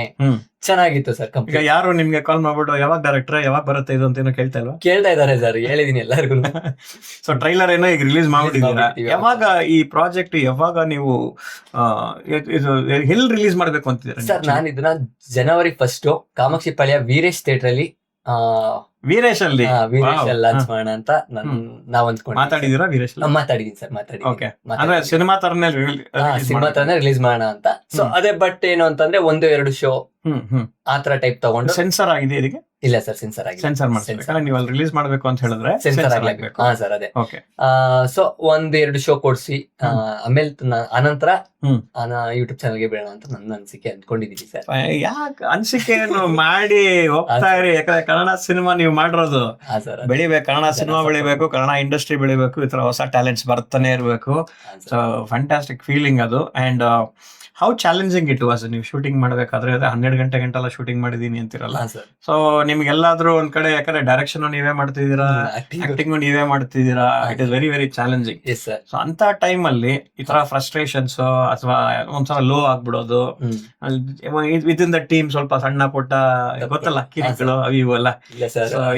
ಚೆನ್ನಾಗಿತ್ತು ಸರ್. ಈಗ ಯಾರು ನಿಮ್ಗೆ ಕಾಲ್ ಮಾಡ್ಬಿಟ್ಟು ಯಾವಾಗ ಡೈರೆಕ್ಟರ್ ಯಾವಾಗ ಬರುತ್ತೆ ಇದು ಅಂತ ಏನೋ ಕೇಳ್ತಾ ಇಲ್ವಾ? ಕೇಳ್ತಾ ಇದಾರೆ ಸರ್, ಹೇಳಿದೀನಿ ಎಲ್ಲರಿಗೂ. ಸೊ ಟ್ರೈಲರ್ ಏನೋ ಈಗ ರಿಲೀಸ್ ಮಾಡ್ಬಿಟ್ಟಿದ್ದೀರಾ. ಯಾವಾಗ ಈ ಪ್ರಾಜೆಕ್ಟ್ ಯಾವಾಗ ನೀವು ಎಲ್ಲಿ ರಿಲೀಸ್ ಮಾಡ್ಬೇಕು ಅಂತಿದ್ದೀರಾ ಸರ್? ನಾನು ಇದನ್ನ January 1 ಕಾಮಾಕ್ಷಿ ಪಾಳ್ಯ ವೀರೇಶ್ ಥಿಯೇಟರ್ ಅಲ್ಲಿ ವೀರೇಶ್ ಅಲ್ಲಿ ಲಾಂಚ್ ಮಾಡೋಣ ಅಂತ ನಾವ್ ಅಂದ್ಕೊಂಡು ಮಾತಾಡಿದೀರಾ? ವೀರೇಶ್ ಮಾತಾಡಿದೀನಿ ಸರ್, ಅಂದ್ರೆ ಸಿನಿಮಾ ತರನೇ ಸಿನಿಮಾ ತರನೇ ರಿಲೀಸ್ ಮಾಡೋಣ ಅಂತ. ಸೊ ಅದೇ ಬಟ್ ಏನು ಅಂತಂದ್ರೆ 1-2 ಶೋ ಆತರ ಟೈಪ್ ತಗೊಂಡು. ಸೆನ್ಸರ್ ಆಗಿದೆ ಇದಕ್ಕೆ? ಇಲ್ಲ ಸರ್, ಸೆನ್ಸರ್ ಆಗಿದೆ. ಸೆನ್ಸರ್ ಮಾಡ್ತಾರೆ ನೀವು ಅಲ್ಲಿ ರಿಲೀಸ್ ಮಾಡ್ಬೇಕು ಅಂತ ಹೇಳಿದ್ರೆ ಸೆನ್ಸರ್ ಆಗ್ಲೇಬೇಕು. ಹಾ ಸರ್, ಅದೇ. ಓಕೆ. ಸೊ 1-2 ಶೋ ಕೊಡ್ಸಿ ಆಮೇಲೆ ಆನಂತರ ಯೂಟ್ಯೂಬ್ ಚಾನಲ್ಗೆ ಬೇಡ ಅಂತ ನನ್ನ ಅನಿಸಿಕೆ ಅಂದ್ಕೊಂಡಿದೀನಿ ಸರ್. ಯಾಕೆ ಅನ್ಸಿಕೆ ಮಾಡಿ ಹೋಗ್ತಾ ಇರಿ, ಯಾಕಂದ್ರೆ ಕನ್ನಡ ಸಿನಿಮಾ ನೀವು ಮಾಡಿರೋದು ಬೆಳಿಬೇಕು, ಕನ್ನಡ ಸಿನಿಮಾ ಬೆಳಿಬೇಕು, ಕನ್ನಡ ಇಂಡಸ್ಟ್ರಿ ಬೆಳಿಬೇಕು, ಈ ತರ ಹೊಸ ಟ್ಯಾಲೆಂಟ್ಸ್ ಬರ್ತಾನೆ ಇರಬೇಕು. ಸೊ ಫ್ಯಾಂಟಾಸ್ಟಿಕ್ ಫೀಲಿಂಗ್ ಅದು. And how challenging it was ನೀವು ಶೂಟಿಂಗ್ ಮಾಡ್ಬೇಕಾದ್ರೆ? 12 ಗಂಟೆಲ್ಲ ಶೂಟಿಂಗ್ ಮಾಡಿದೀನಿ ಅಂತಿರಲ್ಲ. ಸೊ ನಿಮ್ಗೆಲ್ಲಾದ್ರೂ ಒಂದ್ ಕಡೆ, ಯಾಕಂದ್ರೆ ಡೈರೆಕ್ಷನ್ ನೀವೇ ಮಾಡ್ತಿದ್ದೀರಾ, ಆಕ್ಟಿಂಗ್ ನೀವೇ ಮಾಡ್ತಿದ್ದೀರಾ, it is very very challenging. So ಅಂತ ಟೈಮ್ ಅಲ್ಲಿ ಈ ತರ ಫ್ರಸ್ಟ್ರೇಷನ್ಸ್ ಅಥವಾ ಒಂದ್ಸಲ ಲೋ ಆಗ್ಬಿಡೋದು ವಿತ್ ಇನ್ ದ ಟೀಮ್, ಸ್ವಲ್ಪ ಸಣ್ಣ ಪುಟ್ಟ ಗೊತ್ತಲ್ಲ ಕಿರಿಗಳು ಅವು ಇವು ಎಲ್ಲ,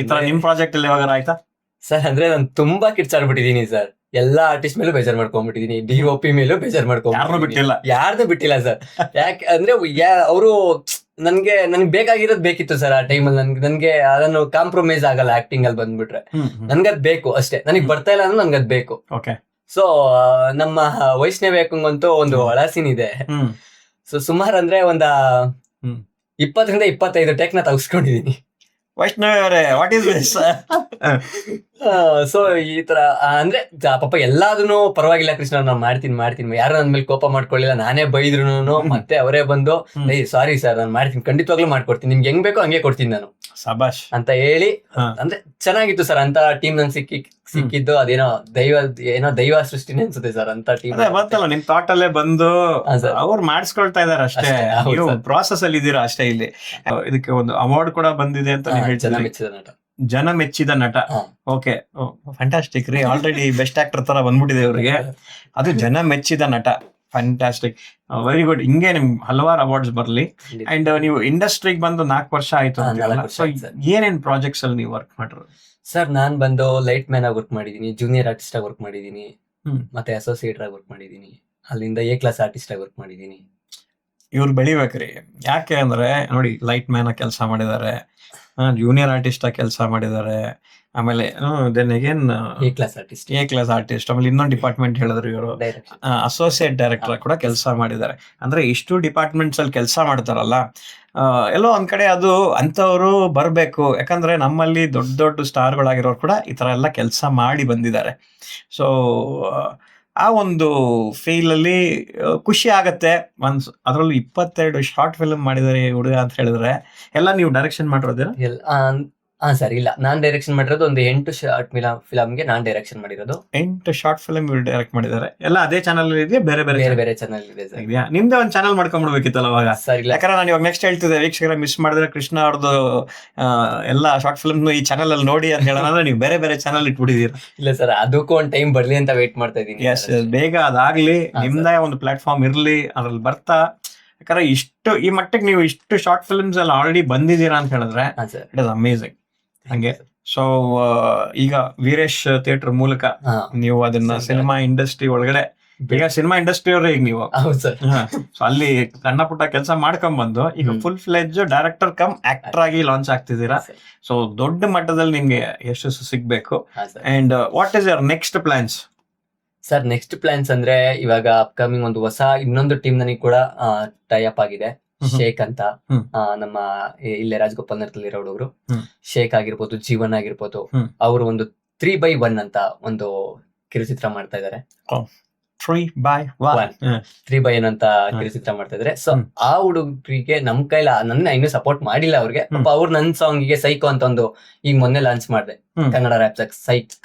ಈ ತರ ನಿಮ್ ಪ್ರಾಜೆಕ್ಟ್ ಅಲ್ಲಿ ಯಾವಾಗ ಆಯ್ತಾ ಸರ್? ಅಂದ್ರೆ ನಾನು ತುಂಬಾ ಕಿರ್ಚಾಡ್ಬಿಟ್ಟಿದೀನಿ ಸರ್. ಎಲ್ಲಾ ಆರ್ಟಿಸ್ಟ್ ಮೇಲೂ ಬೇಜಾರ್ ಮಾಡ್ಕೊಂಡ್ಬಿಟ್ಟಿದೀನಿ, DOP ಮೇಲೂ ಬೇಜಾರ್ ಮಾಡ್ಕೊಂಡ್ಬಿಟ್ಟಿಲ್ಲ, ಯಾರ್ದು ಬಿಟ್ಟಿಲ್ಲ ಸರ್. ಯಾಕೆ ಅಂದ್ರೆ ಅವರು ನನ್ಗೆ ಬೇಕಾಗಿರೋದ್ ಬೇಕಿತ್ತು ಸರ್ ಆ ಟೈಮಲ್ಲಿ. ನನ್ಗೆ ಅದನ್ನು ಕಾಂಪ್ರಮೈಸ್ ಆಗಲ್ಲ ಆಕ್ಟಿಂಗ್ ಅಲ್ಲಿ ಬಂದ್ಬಿಟ್ರೆ. ನನ್ಗದ್ ಬೇಕು ಅಷ್ಟೇ, ನನಗ್ ಬರ್ತಾ ಇಲ್ಲ ಅಂದ್ರೆ ನನ್ಗದ್ ಬೇಕು. ಸೊ ನಮ್ಮ ವೈಷ್ಣವಿ ಅಕ್ಕಂಗಂತೂ ಒಂದು ಒಳಸಿನ್ ಇದೆ. ಸೊ ಸುಮಾರು ಅಂದ್ರೆ 20-25 ಟೇಕ್ ನ ತಗ್ಸ್ಕೊಂಡಿದೀನಿ. ವೈಷ್ಣವಿ ಅವರೇ, ವಾಟ್ ಈಸ್ ದಿಸ್? ಸೊ ಈ ತರ ಅಂದ್ರೆ ಪಾಪ ಎಲ್ಲಾದನ್ನು ಪರವಾಗಿಲ್ಲ ಕೃಷ್ಣ, ನಾನು ಮಾಡ್ತೀನಿ ಯಾರು ನನ್ ಮೇಲೆ ಕೋಪ ಮಾಡ್ಕೊಳ್ಳಿಲ್ಲ. ನಾನೇ ಬೈದ್ರು ಮತ್ತೆ ಅವರೇ ಬಂದು ಸಾರಿ ಸರ್ ನಾನು ಮಾಡ್ತೀನಿ, ಖಂಡಿತವಾಗ್ಲೂ ಮಾಡ್ಕೊಡ್ತೀನಿ, ನಿಮ್ಗೆ ಹೆಂಗ್ ಬೇಕೋ ಹಂಗೆ ಕೊಡ್ತೀನಿ ನಾನು ಸಬಾಷ್ ಅಂತ ಹೇಳಿ. ಅಂದ್ರೆ ಚೆನ್ನಾಗಿತ್ತು ಸರ್ ಅಂತ ಟೀಮ್ ನಂಗೆ ಸಿಕ್ಕಿದ್ದು. ಅದೇನೋ ದೈವ ಸೃಷ್ಟಿನೇ ಅನ್ಸುತ್ತೆ ಸರ್ ಅಂತ ಟೀಮ್. ಬಂತಲ್ಲ ನಿಮ್ ಥಾಟ್ ಅಲ್ಲೇ ಬಂದು ಅವ್ರು ಮಾಡಿಸ್ಕೊಳ್ತಾ ಇದಾರೆ ಅಷ್ಟೇ, ನೀವು ಪ್ರಾಸೆಸ್ ಅಲ್ಲಿ ಇದ್ದೀರಾ ಅಷ್ಟೇ. ಇಲ್ಲಿ ಇದಕ್ಕೆ ಒಂದು ಅವಾರ್ಡ್ ಕೂಡ ಬಂದಿದೆ ಅಂತ ಜನ ಮೆಚ್ಚಿದ ನಟ. ಓಕೆ, ಫ್ಯಾಂಟಾಸ್ಟಿಕ್ ರೀ. ಆಲ್ರೆಡಿ ಬೆಸ್ಟ್ ಆಕ್ಟರ್ ತರ ಬಂದ್ಬಿಟ್ಟಿದೆ ಅವ್ರಿಗೆ, ಅದು ಜನ ಮೆಚ್ಚಿದ ನಟ. Fantastic, very good. ಹಿಂಗೆ ನಿಮ್ಗೆ ಹಲವಾರು ಅವಾರ್ಡ್ಸ್ ಬರ್ಲಿ. ಅಂಡ್ ನೀವು ಇಂಡಸ್ಟ್ರಿಗೆ ಬಂದು 4 ವರ್ಷ ಆಯ್ತು. ಸೊ ಏನೇನ್ ಪ್ರಾಜೆಕ್ಟ್ಸ್ ಅಲ್ಲಿ ನೀವು ವರ್ಕ್ ಮಾಡಿರೋದು ಸರ್? ನಾನ್ ಬಂದು ಲೈಟ್ ಮ್ಯಾನ್ ಆಗಿ ವರ್ಕ್ ಮಾಡಿದೀನಿ, ಜೂನಿಯರ್ ಆರ್ಟಿಸ್ಟ್ ಆಗಿ ವರ್ಕ್ ಮಾಡಿದೀನಿ, ಮತ್ತೆ ಅಸೋಸಿಯೇಟರ್ ಆಗಿ ವರ್ಕ್ ಮಾಡಿದೀನಿ, ಅಲ್ಲಿಂದ A ಕ್ಲಾಸ್ ಆರ್ಟಿಸ್ಟ್ ಆಗಿ ವರ್ಕ್ ಮಾಡಿದೀನಿ. ಇವ್ರು ಬೆಳಿಬೇಕ್ರಿ, ಯಾಕೆ ಅಂದ್ರೆ ನೋಡಿ ಲೈಟ್ ಮ್ಯಾನ್ ಕೆಲಸ ಮಾಡಿದ್ದಾರೆ, ಜೂನಿಯರ್ ಆರ್ಟಿಸ್ಟ್ ಆಗಿ ಕೆಲಸ ಮಾಡಿದ್ದಾರೆ, ಆಮೇಲೆ then again A class artist, ಆಮೇಲೆ ಇನ್ನೊಂದು ಡಿಪಾರ್ಟ್ಮೆಂಟ್ ಹೇಳಿದ್ರು ಇವರು ಅಸೋಸಿಯೇಟ್ ಡೈರೆಕ್ಟರ್ ಕೂಡ ಕೆಲಸ ಮಾಡಿದ್ದಾರೆ. ಅಂದ್ರೆ ಇಷ್ಟು ಡಿಪಾರ್ಟ್ಮೆಂಟ್ಸ್ ಅಲ್ಲಿ ಕೆಲಸ ಮಾಡ್ತಾರಲ್ಲ, ಎಲ್ಲೋ ಒಂದ್ ಕಡೆ ಅದು ಅಂತವ್ರು ಬರ್ಬೇಕು. ಯಾಕಂದ್ರೆ ನಮ್ಮಲ್ಲಿ ದೊಡ್ಡ ದೊಡ್ಡ ಸ್ಟಾರ್ಗಳಾಗಿರೋರು ಕೂಡ ಈ ತರ ಎಲ್ಲ ಕೆಲಸ ಮಾಡಿ ಬಂದಿದ್ದಾರೆ. ಸೊ ಆ ಒಂದು ಫೀಲ್ ಅಲ್ಲಿ ಖುಷಿ ಆಗತ್ತೆ. ಅದ್ರಲ್ಲೂ 22 ಶಾರ್ಟ್ ಫಿಲ್ಮ್ ಮಾಡಿದ್ದಾರೆ ಹುಡುಗ ಅಂತ ಹೇಳಿದ್ರೆ. ಎಲ್ಲ ನೀವು ಡೈರೆಕ್ಷನ್ ಮಾಡಿರೋದೇನಾ? ಸರ್ ಇಲ್ಲ, ನಾನ್ ಡೈರೆಕ್ಷನ್ ಮಾಡಿರೋದು ಒಂದು 8 ಶಾರ್ಟ್ ಫಿಲಮ್ಗೆ ನಾನ್ ಡೈರೆಕ್ಷನ್ ಮಾಡಿರೋದು. 8 ಶಾರ್ಟ್ ಫಿಲ್ಮ್ ಡೈರೆಕ್ಟ್ ಮಾಡಿದ್ದಾರೆ. ಎಲ್ಲ ಅದೇ ಚಾನಲ್ ಇದೆಯಾ? ಬೇರೆ ಚಾನಲ್ ಇದೆ ಸರ್. ನಿಮ್ದೇ ಒಂದು ಚಾನಲ್ ಮಾಡ್ಕೊಂಡ್ಬಿಡ್ಬೇಕಿತ್ತಲ್ಲ ಅವಾಗ. ಯಾಕಂದ್ರೆ ನಾನು ಇವಾಗ ನೆಕ್ಸ್ಟ್ ಹೇಳ್ತಿದ್ದೆ, ವೀಕ್ಷಕರ ಮಿಸ್ ಮಾಡಿದ್ರೆ ಕೃಷ್ಣ ಅವ್ರದ್ದು ಎಲ್ಲ ಶಾರ್ಟ್ ಫಿಲ್ಮ್ ಈ ಚಾನಲ್ ಅಲ್ಲಿ ನೋಡಿ ಅಂತ ಹೇಳೋಣ, ನೀವು ಬೇರೆ ಚಾನಲ್ ಇಟ್ಬಿಟ್ಟಿದೀರ. ಇಲ್ಲ ಸರ್, ಅದಕ್ಕೂ ಒಂದು ಟೈಮ್ ಬರ್ಲಿ ಅಂತ ವೇಟ್ ಮಾಡ್ತಾ ಇದೀನಿ. ಎಸ್, ಬೇಗ ಅದಾಗ್ಲಿ, ನಿಮ್ದೇ ಒಂದು ಪ್ಲಾಟ್ಫಾರ್ಮ್ ಇರ್ಲಿ, ಅದ್ರಲ್ಲಿ ಬರ್ತಾ. ಯಾಕಂದ್ರೆ ಈ ಮಟ್ಟಿಗೆ ನೀವು ಇಷ್ಟು ಶಾರ್ಟ್ ಫಿಲ್ಮ್ಸ್ ಎಲ್ಲ ಆಲ್ರೆಡಿ ಬಂದಿದ್ದೀರಾ ಅಂತ ಹೇಳಿದ್ರೆ ಇಟ್ ಇಸ್ ಅಮೇಸಿಂಗ್. ಹಂಗೆ ಸೊ ಈಗ ವೀರೇಶ್ ಥಿಯೇಟರ್ ಮೂಲಕ ನೀವು ಅದನ್ನ ಸಿನಿಮಾ ಇಂಡಸ್ಟ್ರಿ ಒಳಗಡೆ, ಈಗ ಸಿನಿಮಾ ಇಂಡಸ್ಟ್ರಿ ಅವ್ರೆ ಈಗ ನೀವು. ಸೊ ಅಲ್ಲಿ ಸಣ್ಣ ಪುಟ್ಟ ಕೆಲಸ ಮಾಡ್ಕೊಂಡ್ ಬಂದು ಈಗ full fledge director cum actor ಆಗಿ ಲಾಂಚ್ ಆಗ್ತಿದ್ದೀರಾ. ಸೊ ದೊಡ್ಡ ಮಟ್ಟದಲ್ಲಿ ನಿಮ್ಗೆ ಯಶಸ್ಸು ಸಿಗ್ಬೇಕು. And what is your next plans? Sir next plans ಅಂದ್ರೆ ಇವಾಗ ಅಪ್ಕಮಿಂಗ್ ಒಂದು ಹೊಸ ಇನ್ನೊಂದು ಟೀಮ್ ನನಗೆ ಕೂಡ ಟೈ ಅಪ್ ಆಗಿದೆ. ಶೇಖ್ ಅಂತ, ನಮ್ಮ ಇಲ್ಲೇ ರಾಜಗೋಪಾಲ್ ನಗರದಲ್ಲಿರೋ ಹುಡುಗರು. ಶೇಖ್ ಆಗಿರ್ಬೋದು, ಜೀವನ್ ಆಗಿರ್ಬೋದು, ಅವರು ಒಂದು 3x1 ಅಂತ ಒಂದು ಕಿರುಚಿತ್ರ ಮಾಡ್ತಾ ಇದಾರೆ. 3x1 ಅಂತ ಕಿರುಚಿತ್ರ ಮಾಡ್ತಾ ಇದಾರೆ. ಸೊ ಆ ಹುಡುಗರಿಗೆ ನಮ್ ಕೈಲ ನನ್ನ ಇನ್ನೂ ಸಪೋರ್ಟ್ ಮಾಡಿಲ್ಲ ಅವ್ರಿಗೆ. ಪಾಪ ಅವ್ರು ನನ್ನ ಸಾಂಗಿಗೆ ಸೈಕೋ ಅಂತ ಒಂದು ಈಗ ಮೊನ್ನೆ ಲಾಂಚ್ ಮಾಡಿದೆ, ಕನ್ನಡ ರ್ಯಾಪ್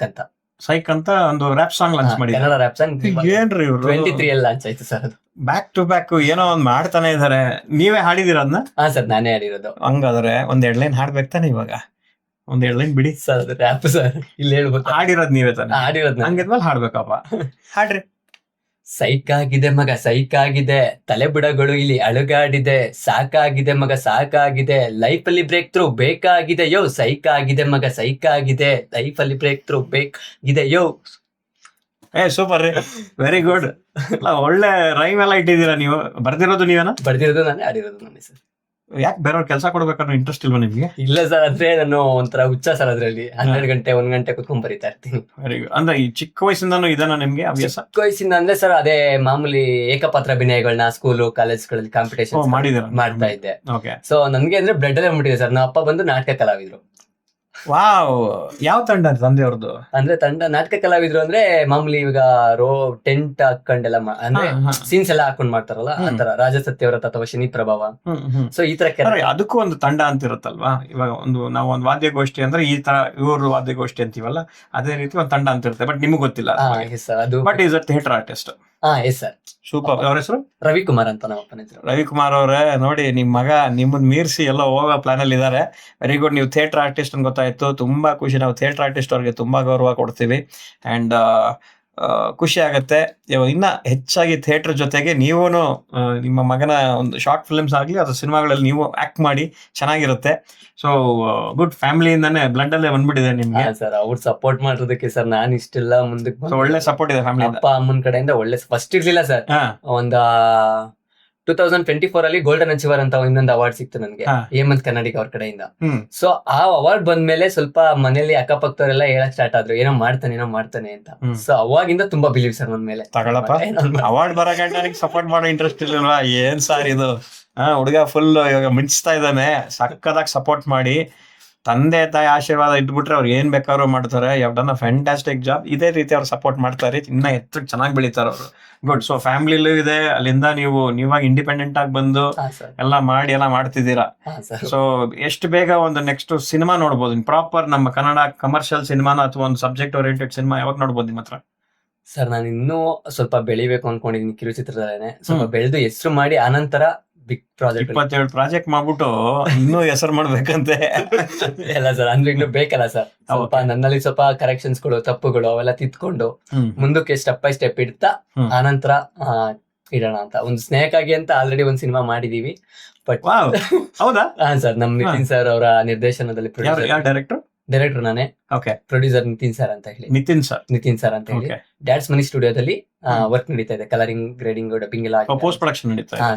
ಸೈಕ್ ಅಂತ ಒಂದು ರ್ಯಾಪ್ ಸಾಂಗ್ ಲಾಂಚ್ ಮಾಡಿ. ಕನ್ನಡ ರ್ಯಾಪ್ ಸಾಂಗ್ 23 ಅಲ್ಲಿ ಲಾಂಚ್ ಆಯ್ತು ಸರ್. ಅದು ಬ್ಯಾಕ್ ಟು ಬ್ಯಾಕ್ ಏನೋ ಒಂದ್ ಮಾಡ್ತಾನೆ ಇದಾರೆ. ನೀವೇ ಹಾಡಿದಿರ ಅದನ್ನ? ಸರ್ ನಾನೇ ಹಾಡಿರೋದು. ಹಂಗಾದ್ರೆ 1-2 ಲೈನ್ ಹಾಡ್ಬೇಕು ತಾನೆ ಇವಾಗ? ಒಂದ್ 2 ಲೈನ್ ಬಿಡಿ. ಸರ್ ಅದು ರ್ಯಾಪ್ ಸರ್, ಇಲ್ಲಿ ಹೇಳ್ಬೋದು. ಹಾಡಿರೋದ್ ನೀವೇ ತಾನೆ, ಆಡಿರೋದ್ ಹಂಗಿದ್ಮೇಲೆ ಹಾಡ್ಬೇಕಪ್ಪ. ಹಾಡ್ರಿ. ಸೈಕಾಗಿದೆ ಮಗ ಸೈಕಾಗಿದೆ, ತಲೆ ಬುಡಗಳು ಇಲ್ಲಿ ಅಳುಗಾಡಿದೆ, ಸಾಕಾಗಿದೆ ಮಗ ಸಾಕಾಗಿದೆ, ಲೈಫ್ ಅಲ್ಲಿ ಬ್ರೇಕ್ ಥ್ರೂ ಬೇಕಾಗಿದೆ ಯೋ, ಸೈಕಾಗಿದೆ ಮಗ ಸೈಕಾಗಿದೆ, ಲೈಫ್ ಅಲ್ಲಿ ಬ್ರೇಕ್ ಥ್ರೂ ಬೇಕಾಗಿದೆ ಯೋ. ಸೂಪರ್ ರೀ, ವೆರಿ ಗುಡ್. ಒಳ್ಳೆ ರೈಮ್ ಎಲ್ಲ ಇಟ್ಟಿದ್ದೀರಾ ನೀವು. ಬರ್ದಿರೋದು ನೀವೇನಾ? ಬರ್ದಿರೋದು ನಾನೇ, ಆಡಿರೋದು ನಾನೇ ಸರ್. ಯಾಕೆ ಬೇರೆಯವ್ರ ಕೆಲಸ ಕೊಡ್ಬೇಕನ್ನೋ ಇಂಟ್ರೆಸ್ಟ್ ಇಲ್ವಾ ನಿಮ್ಗೆ? ಇಲ್ಲ ಸರ್, ಅಂದ್ರೆ ನಾನು ಒಂಥರ ಹುಚ್ಚ ಸರ್ ಅದ್ರಲ್ಲಿ. 12 ಗಂಟೆ 1 ಗಂಟೆ ಕುತ್ಕೊಂಡ್ ಬರೀತಾ ಇರ್ತೀನಿ. Very good. ಅಂದ್ರೆ ಈ ಚಿಕ್ಕ ವಯಸ್ಸಿಂದಾನು ಇದನ್ನ ನಿಮ್ಗೆ ಹವ್ಯಾಸ? ಚಿಕ್ಕ ವಯಸ್ಸಿಂದ ಅಂದ್ರೆ ಸರ್ ಅದೇ ಮಾಮೂಲಿ ಏಕಪಾತ್ರ ಅಭಿನಯಗಳನ್ನ ಸ್ಕೂಲು ಕಾಲೇಜ್ಗಳಲ್ಲಿ ಕಾಂಪಿಟೇಷನ್ ಮಾಡಿದೀರ? ಮಾಡ್ತಾ ಇದ್ದೆ. ಓಕೆ. ಸೊ ನನ್ಗೆ ಅಂದ್ರೆ ಬ್ಲಡ್ ಅಲ್ಲೇ ಬಂದ್ಬಿಟ್ಟಿದೆ ಸರ್. ನಮ್ಮ ಅಪ್ಪ ಬಂದು ನಾಟಕ ಕಲಾವಿದ್ರು. ವಾವ್, ಯಾವ ತಂಡ ತಂದೆಯವ್ರದ್ದು? ಅಂದ್ರೆ ತಂಡ ನಾಟಕ ಕಲಾವಿದ್ರು ಅಂದ್ರೆ ಮಾಮೂಲಿ ಇವಾಗ ಟೆಂಟ್ ಹಾಕೊಂಡೆಲ್ಲ ಅಂದ್ರೆ ಸೀನ್ಸ್ ಎಲ್ಲ ಹಾಕೊಂಡ್ ಮಾಡ್ತಾರಲ್ಲ, ಆತರ ರಾಜ ಸತ್ಯವ್ರತ ಅಥವಾ ಶನಿ ಪ್ರಭಾವ. ಸೊ ಈ ತರ ಅದಕ್ಕೂ ಒಂದು ತಂಡ ಅಂತ ಇರುತ್ತಲ್ವಾ? ಇವಾಗ ನಾವು ಒಂದು ವಾದ್ಯಗೋಷ್ಠಿ ಅಂದ್ರೆ ಈ ತರ ಇವರು ವಾದ್ಯಗೋಷ್ಠಿ ಅಂತೀವಲ್ಲ, ಅದೇ ರೀತಿ ಒಂದು ತಂಡ ಅಂತ ಇರುತ್ತೆ. ಬಟ್ ನಿಮ್ಗೆ ಗೊತ್ತಿಲ್ಲ ಅದು. But is a theatre artist. Yes sir. Super. ಅವ್ರ ಹೆಸರು ರವಿಕುಮಾರ್ ಅಂತ ನಮ್ಮ ಅಪ್ಪನ ಹೆಸರು. ರವಿಕುಮಾರ್ ಅವರೇ, ನೋಡಿ ನಿಮ್ ಮಗ ನಿಮ್ಮನ್ನ ಮೀರಿಸಿ ಎಲ್ಲ ಹೋಗೋ ಪ್ಲಾನ್ ಅಲ್ಲಿ ಇದಾರೆ. Very good. ನೀವು ಥಿಯೇಟರ್ ಆರ್ಟಿಸ್ಟ್ ಅಂತ ಗೊತ್ತಾಯ್ತು, ತುಂಬಾ ಖುಷಿ. ನಾವು ಥಿಯೇಟರ್ ಆರ್ಟಿಸ್ಟ್ ಅವ್ರಿಗೆ ತುಂಬಾ ಗೌರವ ಕೊಡ್ತೀವಿ. ಅಂಡ್ ಖುಷಿ ಆಗತ್ತೆ. ಇನ್ನ ಹೆಚ್ಚಾಗಿ ಥಿಯೇಟರ್ ಜೊತೆಗೆ ನೀವು ನಿಮ್ಮ ಮಗನ ಒಂದು ಶಾರ್ಟ್ ಫಿಲ್ಮ್ಸ್ ಆಗ್ಲಿ ಅಥವಾ ಸಿನಿಮಾಗಳಲ್ಲಿ ನೀವು ಆಕ್ಟ್ ಮಾಡಿ ಚೆನ್ನಾಗಿರುತ್ತೆ. So good. ಫ್ಯಾಮಿಲಿಯಿಂದಾನೆ ಬ್ಲಡ್ ಅಲ್ಲೇ ಬಂದ್ಬಿಟ್ಟಿದೆ ನಿಮ್ಗೆ. ಸರ್ ಅವ್ರು ಸಪೋರ್ಟ್ ಮಾಡೋದಕ್ಕೆ ಸರ್ ನಾನು ಇಷ್ಟೆಲ್ಲ ಮುಂದಕ್ಕೆ ಒಳ್ಳೆ ಸಪೋರ್ಟ್ ಇದೆ ಫ್ಯಾಮಿಲಿ. ಅಪ್ಪ ಅಮ್ಮನ ಕಡೆಯಿಂದ ಒಳ್ಳೆ. ಫಸ್ಟ್ ಇರ್ಲಿಲ್ಲ ಸರ್, ಒಂದ 2024 ಅಲ್ಲಿ ಗೋಲ್ಡನ್ ಅಚೀವರ್ ಅಂತ ಇನ್ನೊಂದು ಅವಾರ್ಡ್ ಸಿಕ್ತು ನನಗೆ ಹೇಮಂತ್ ಕರ್ನಾಟಕ ಅವ್ರ ಕಡೆಯಿಂದ. ಸೊ ಆ ಅವಾರ್ಡ್ ಬಂದ್ಮೇಲೆ ಸ್ವಲ್ಪ ಮನೇಲಿ ಅಕ್ಕಪಕ್ಕದವರೆಲ್ಲ ಹೇಳಕ್ ಸ್ಟಾರ್ಟ್ ಆದ್ರು, ಏನೋ ಮಾಡ್ತಾನೆ ಅಂತ. ಸೊ ಅವಾಗಿಂದ ತುಂಬಾ ಬಿಲೀವ್ ಸರ್ ನನ್ನ ಮೇಲೆ. ತಗೊಳಪ್ಪ, ಅವಾರ್ಡ್ ಬರೋ ಗಂಟೆ ಸಪೋರ್ಟ್ ಮಾಡೋ ಇಂಟ್ರೆಸ್ಟ್ ಇಲ್ವಾ? ಏನ್ ಸಾರ್ ಇದು, ಹುಡುಗ ಫುಲ್ ಇವಾಗ ಮಿಂಚ್ತಾ ಇದ್ದಾನೆ. ಸಕ್ಕದಾಗಿ ಸಪೋರ್ಟ್ ಮಾಡಿ, ತಂದೆ ತಾಯಿ ಆಶೀರ್ವಾದ ಇಟ್ಬಿಟ್ರೆ ಅವ್ರು ಏನ್ ಬೇಕಾದ್ರೂ ಮಾಡ್ತಾರೆ. ಯಾವ ಡನ್ ಅ ಫ್ಯಾಂಟಾಸ್ಟಿಕ್ ಜಾಬ್. ಇದೇ ರೀತಿ ಅವ್ರು ಸಪೋರ್ಟ್ ಮಾಡ್ತಾರೆ, ಇನ್ನ ಎತ್ತರಕ್ಕೆ ಚೆನ್ನಾಗಿ ಬೆಳಿತಾರೆ ಅವರು. ಗುಡ್. ಸೊ ಫ್ಯಾಮಿಲಿಲೂ ಇದೆ, ಅಲ್ಲಿಂದ ನೀವಾಗ ಇಂಡಿಪೆಂಡೆಂಟ್ ಆಗಿ ಬಂದು ಎಲ್ಲ ಮಾಡ್ತಿದ್ದೀರಾ. ಸೊ ಎಷ್ಟು ಬೇಗ ಒಂದು ನೆಕ್ಸ್ಟ್ ಸಿನಿಮಾ ನೋಡ್ಬೋದು? ಪ್ರಾಪರ್ ನಮ್ಮ ಕನ್ನಡ ಕಮರ್ಷಿಯಲ್ ಸಿನಿಮಾನ ಅಥವಾ ಒಂದು ಸಬ್ಜೆಕ್ಟ್ ಓರಿಯೆಂಟೆಡ್ ಸಿನಿಮಾ ಯಾವಾಗ ನೋಡ್ಬೋದು ನಿಮ್ಮ ಹತ್ರ? ಸರ್ ನಾನು ಇನ್ನೂ ಸ್ವಲ್ಪ ಬೆಳಿಬೇಕು ಅನ್ಕೊಂಡಿದ್ದೀನಿ ಕಿರುಚಿತ್ರದಲ್ಲೇ. ಸ್ವಲ್ಪ ಬೆಳೆದು ಹೆಸರು ಮಾಡಿ ಆನಂತರ ಬಿಗ್ ಪ್ರಾಜೆಕ್ಟ್ 27 ಪ್ರಾಜೆಕ್ಟ್ ಮಾಡ್ಬಿಟ್ಟು ಇನ್ನೂ ಹೆಸರು ಮಾಡ್ಬೇಕಂತೆ. ಎಲ್ಲ ಸರ್, ಅಂದ್ರೆ ಇನ್ನು ಬೇಕಲ್ಲ ಸರ್. ಸ್ವಲ್ಪ ನನ್ನಲ್ಲಿ ಸ್ವಲ್ಪ ಕರೆಕ್ಷನ್ಸ್ಗಳು, ತಪ್ಪುಗಳು ಅವೆಲ್ಲ ತಿದ್ಕೊಂಡು ಮುಂದಕ್ಕೆ ಸ್ಟೆಪ್ ಬೈ ಸ್ಟೆಪ್ ಇಡ್ತಾ ಆನಂತರ ಇಡೋಣ ಅಂತ. ಒಂದು ಸ್ನೇಹಕ್ಕಾಗಿ ಅಂತ ಆಲ್ರೆಡಿ ಒಂದು ಸಿನಿಮಾ ಮಾಡಿದೀವಿ. ಬಟ್ ಹೌದಾ? ಹಾ ಸರ್, ನಮ್ ನಿತಿನ್ ಸರ್ ಅವರ ನಿರ್ದೇಶನದಲ್ಲಿ. ಡೈರೆಕ್ಟರ್ ನಾನೇ, ಪ್ರೊಡ್ಯೂಸರ್ ನಿತಿನ್ ಸರ್ ಅಂತ ಹೇಳಿ. ನಿತಿನ್ ಸರ್ ಅಂತ ಹೇಳಿ ಡ್ಯಾಡ್ಸ್ ಮನಿ ಸ್ಟುಡಿಯೋದಲ್ಲಿ ವರ್ಕ್ ನಡೀತಾ ಇದೆ. ಕಲರಿಂಗ್, ಗ್ರೇಡಿಂಗ್, ಡಬ್ಬಿಂಗ್ ಎಲ್ಲ ಪೋಸ್ಟ್ ಪ್ರೊಡಕ್ಷನ್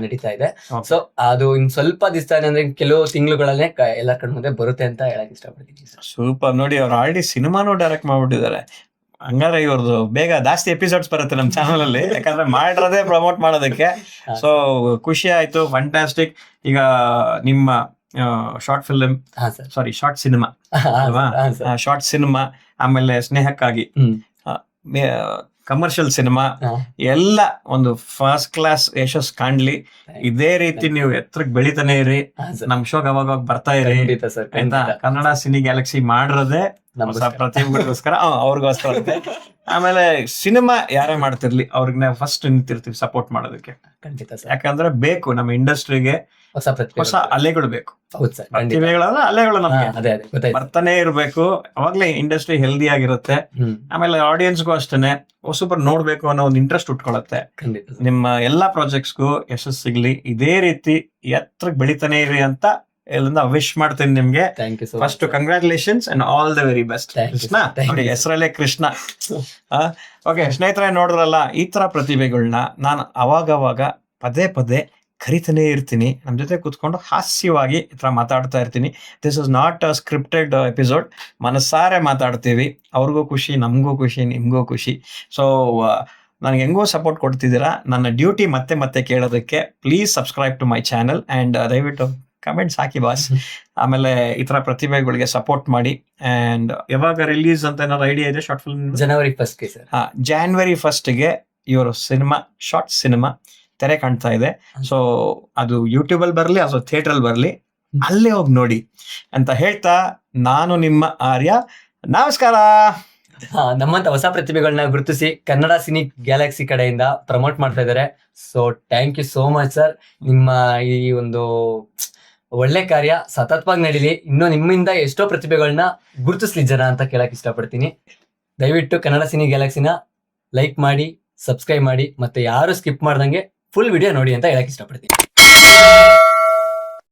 ನಡೀತಾ ಇದೆ. ಸೊ ಅದು ಇನ್ ಸ್ವಲ್ಪ ದಿವಸ ಅಂದ್ರೆ ಕೆಲವು ತಿಂಗಳುಗಳಲ್ಲೇ ಎಲ್ಲ ಕಡೆ ಮುಂದೆ ಬರುತ್ತೆ ಅಂತ ಹೇಳಕ್ ಇಷ್ಟಪಡ್ತೀನಿ ಸರ್. ಸೂಪರ್. ನೋಡಿ, ಅವ್ರು ಆಲ್ರೆಡಿ ಸಿನಿಮಾನು ಡೈರೆಕ್ಟ್ ಮಾಡ್ಬಿಟ್ಟಿದ್ದಾರೆ. ಹಂಗಾದ್ರೆ ಇವ್ರದ್ದು ಬೇಗ ಜಾಸ್ತಿ ಎಪಿಸೋಡ್ಸ್ ಬರುತ್ತೆ ನಮ್ಮ ಚಾನಲ್ ಅಲ್ಲಿ, ಯಾಕಂದ್ರೆ ಮಾಡಿರೋದೇ ಪ್ರಮೋಟ್ ಮಾಡೋದಕ್ಕೆ. ಸೊ ಖುಷಿ ಆಯ್ತು, ಫ್ಯಾಂಟಾಸ್ಟಿಕ್. ಈಗ ನಿಮ್ಮ ಶಾರ್ಟ್ ಫಿಲ್ಮ್, ಶಾರ್ಟ್ ಸಿನಿಮಾ ಅಲ್ವಾ? ಶಾರ್ಟ್ ಸಿನಿಮಾ, ಆಮೇಲೆ ಸ್ನೇಹಕ್ಕಾಗಿ ಕಮರ್ಷಿಯಲ್ ಸಿನಿಮಾ ಎಲ್ಲ ಒಂದು ಫಸ್ಟ್ ಕ್ಲಾಸ್ ಯಶಸ್ ಕಾಣ್ಲಿ. ಇದೇ ರೀತಿ ನೀವು ಎತ್ತರಕ್ಕೆ ಬೆಳಿತಾನೆ ಇರಿ. ನಮ್ ಶೋಗ್ ಅವಾಗ ಬರ್ತಾ ಇರಿ ಆಯ್ತಾ? ಕನ್ನಡ ಸಿನಿ ಗ್ಯಾಲಕ್ಸಿ ಮಾಡಿರೋದೇ ಪ್ರತಿಯೊಬ್ಬರಿಗೋಸ್ಕರ, ಅವ್ರಿಗೋಸ್ಕರ. ಆಮೇಲೆ ಸಿನಿಮಾ ಯಾರೇ ಮಾಡ್ತಿರ್ಲಿ ಅವ್ರಿಗೆ ಫಸ್ಟ್ ನಿಂತಿರ್ತೀವಿ ಸಪೋರ್ಟ್ ಮಾಡೋದಕ್ಕೆ. ಯಾಕಂದ್ರೆ ಬೇಕು ನಮ್ಮ ಇಂಡಸ್ಟ್ರಿಗೆ ಹೊಸ ಅಲೆಗಳು ಬೇಕು. ಅಲೆಗಳು ನಮ್ಗೆ ಬರ್ತಾನೆ ಇರ್ಬೇಕು. ಅವಾಗ್ಲೇ ಇಂಡಸ್ಟ್ರಿ ಹೆಲ್ದಿ ಆಗಿರುತ್ತೆ. ಆಮೇಲೆ ಆಡಿಯನ್ಸ್ಗೂ ಅಷ್ಟೇನೆ ಹೊಸಬ್ರು ನೋಡ್ಬೇಕು ಅನ್ನೋ ಒಂದು ಇಂಟ್ರೆಸ್ಟ್ ಉಟ್ಕೊಳತ್ತೆ. ನಿಮ್ಮ ಎಲ್ಲಾ ಪ್ರಾಜೆಕ್ಟ್ಸ್ಗೂ ಯಶಸ್ಸು ಸಿಗ್ಲಿ, ಇದೇ ರೀತಿ ಎತ್ತರಕ್ಕೆ ಬೆಳಿತಾನೆ ಇರಿ ಅಂತ ಎಲ್ಲಿಂದ ವಿಶ್ ಮಾಡ್ತೀನಿ ನಿಮ್ಗೆ. First congratulations and all the very best. Krishna, ಹೆಸರಲ್ಲೇ ಕೃಷ್ಣ. ಓಕೆ ಸ್ನೇಹಿತರೆ, ನೋಡಿದ್ರಲ್ಲ, ಈ ತರ ಪ್ರತಿಭೆಗಳನ್ನ ನಾನು ಅವಾಗವಾಗ ಪದೇ ಪದೇ ಕರಿತಾನೆ ಇರ್ತೀನಿ. ನಮ್ಮ ಜೊತೆ ಕೂತ್ಕೊಂಡು ಹಾಸ್ಯವಾಗಿ ಈ ತರ ಮಾತಾಡ್ತಾ ಇರ್ತೀನಿ. This is not a scripted episode. ಮನಸಾರೆ ಮಾತಾಡ್ತೀವಿ. ಅವ್ರಿಗೂ ಖುಷಿ, ನಮಗೂ ಖುಷಿ, ನಿಮ್ಗೂ ಖುಷಿ. ಸೊ ನನಗೆ ಹೆಂಗೋ ಸಪೋರ್ಟ್ ಕೊಡ್ತಿದ್ದೀರಾ. ನನ್ನ ಡ್ಯೂಟಿ ಮತ್ತೆ ಕೇಳೋದಕ್ಕೆ please subscribe to my channel and ದಯವಿಟ್ಟು ಕಮೆಂಟ್ಸ್ ಹಾಕಿ ಬಾಸ್. ಆಮೇಲೆ ಈ ತರ ಪ್ರತಿಭೆಗಳಿಗೆ ಸಪೋರ್ಟ್ ಮಾಡಿ. ಅಂಡ್ ಯಾವಾಗ ರಿಲೀಸ್ ಅಂತ ಏನಾದ್ರು ಐಡಿಯಾ ಇದೆ? ಶಾರ್ಟ್ ಫಿಲ್ಮ್ ಜನವರಿ 1ಗೆ ಸರ್. ಜಾನ್ವರಿ 1ಗೆ ಇವರು ಸಿನಿಮಾ, ಶಾರ್ಟ್ ಸಿನಿಮಾ ತೆರೆ ಕಾಣ್ತಾ ಇದೆ. ಸೊ ಅದು ಯೂಟ್ಯೂಬ್ ಅಲ್ಲಿ ಬರ್ಲಿ ಅಥವಾ ಥಿಯೇಟರ್ ಅಲ್ಲಿ ಬರ್ಲಿ, ಅಲ್ಲೇ ಹೋಗಿ ನೋಡಿ ಅಂತ ಹೇಳ್ತಾ ನಾನು ನಿಮ್ಮ ಆರ್ಯ, ನಮಸ್ಕಾರ. ನಮ್ಮಂತ ಹೊಸ ಪ್ರತಿಭೆಗಳನ್ನ ಗುರುತಿಸಿ ಕನ್ನಡ ಸಿನಿ ಗ್ಯಾಲಕ್ಸಿ ಕಡೆಯಿಂದ ಪ್ರಮೋಟ್ ಮಾಡ್ತಾ ಇದ್ದಾರೆ. So thank you so much sir. ನಿಮ್ಮ ಈ ಒಂದು ಒಳ್ಳೆ ಕಾರ್ಯ ಸತತವಾಗಿ ನಡೀಲಿ. ಇನ್ನು ನಿಮ್ಮಿಂದ ಎಷ್ಟೋ ಪ್ರತಿಭೆಗಳನ್ನ ಗುರುತಿಸ್ಲಿ ಜನ ಅಂತ ಕೇಳಕ್ ಇಷ್ಟಪಡ್ತೀನಿ. ದಯವಿಟ್ಟು ಕನ್ನಡ ಸಿನಿ ಗ್ಯಾಲಕ್ಸಿನ ಲೈಕ್ ಮಾಡಿ, ಸಬ್ಸ್ಕ್ರೈಬ್ ಮಾಡಿ, ಮತ್ತೆ ಯಾರು ಸ್ಕಿಪ್ ಮಾಡ್ದಂಗೆ ಫುಲ್ ವಿಡಿಯೋ ನೋಡಿ ಅಂತ ಹೇಳಕ್ ಇಷ್ಟಪಡ್ತೀನಿ.